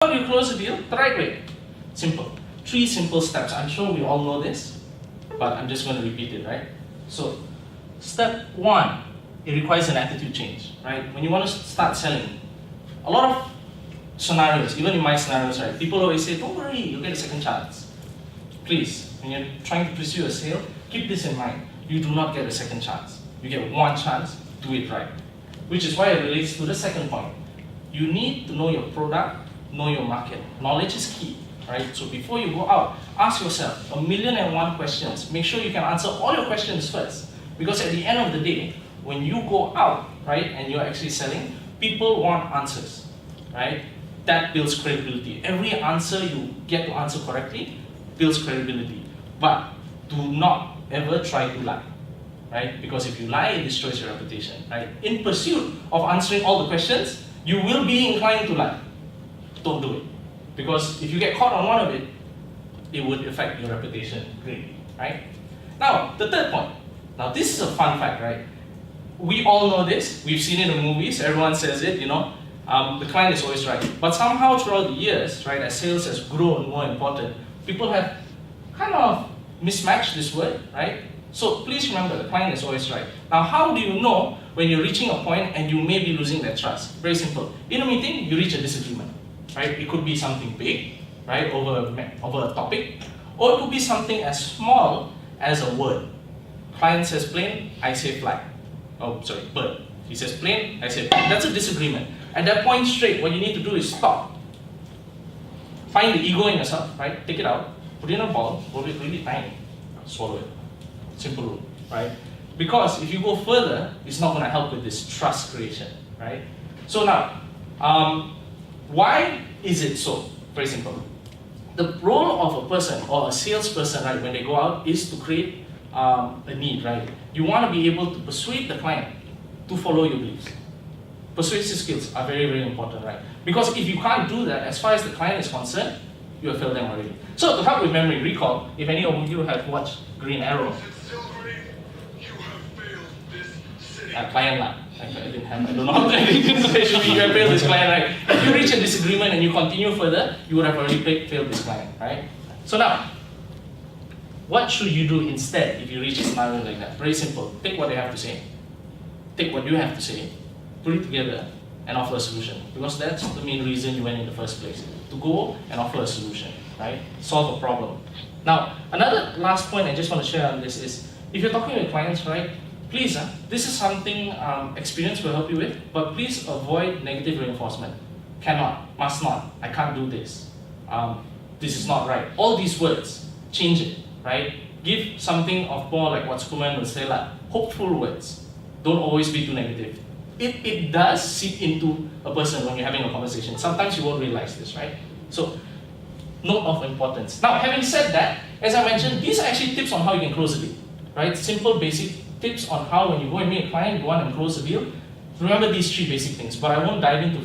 How do you close a deal the right way? Simple. 3 simple steps. I'm sure we all know this, but I'm just going to repeat it, right? So, step 1, it requires an attitude change, right? When you want to start selling, a lot of scenarios, even in my scenarios, right, people always say, don't worry, you'll get a second chance. Please, when you're trying to pursue a sale, keep this in mind. You do not get a second chance. You get one chance, do it right. Which is why it relates to the second point. You need to know your product, know your market. Knowledge is key, right? So before you go out, ask yourself 1,000,001 questions. Make sure you can answer all your questions first. Because at the end of the day, when you go out, right, and you're actually selling, people want answers, right? That builds credibility. Every answer you get to answer correctly builds credibility. But do not ever try to lie, right? Because if you lie, it destroys your reputation, right? In pursuit of answering all the questions, you will be inclined to lie. Don't do it. Because if you get caught on one of it, it would affect your reputation greatly, right? Now, the third point. Now, this is a fun fact, right? We all know this. We've seen it in movies. Everyone says it, the client is always right. But somehow throughout the years, right, as sales has grown more important, people have kind of mismatched this word, right? So please remember, the client is always right. Now, how do you know when you're reaching a point and you may be losing their trust? Very simple. In a meeting, you reach a disagreement, right? It could be something big, right, over a topic, or it could be something as small as a word. Client says plane, I say fly. Oh, sorry, bird. He says plane, I say fly. That's a disagreement. At that point straight, what you need to do is stop. Find the ego in yourself, right? Take it out, put it in a ball, roll it really tiny, swallow it. Simple rule, right? Because if you go further, it's not going to help with this trust creation, right? So now, why is it so? Very simple. The role of a person or a salesperson, right, when they go out, is to create a need, right? You want to be able to persuade the client to follow your beliefs. Persuasive skills are very, very important, right? Because if you can't do that, as far as the client is concerned, you have failed them already. So to help with memory recall, if any of you have watched Green Arrow, client line. I don't know how to you have failed this client, right? If you reach a disagreement and you continue further, you would have already failed this client, right? So now, what should you do instead if you reach a scenario like that? Very simple. Take what they have to say. Take what you have to say. Put it together and offer a solution. Because that's the main reason you went in the first place. To go and offer a solution, right? Solve a problem. Now, another last point I just want to share on this is, if you're talking with clients, right, please, this is something experience will help you with, but please avoid negative reinforcement. Cannot, must not, I can't do this. This is not right. All these words, change it, right? Give something of more like what Sukuman will say, like hopeful words. Don't always be too negative. It does seep into a person when you're having a conversation. Sometimes you won't realize this, right? So, note of importance. Now, having said that, as I mentioned, these are actually tips on how you can close a deal, right? Simple, basic tips on how when you go and meet a client, you want to close a deal. Remember these 3 basic things, but I won't dive into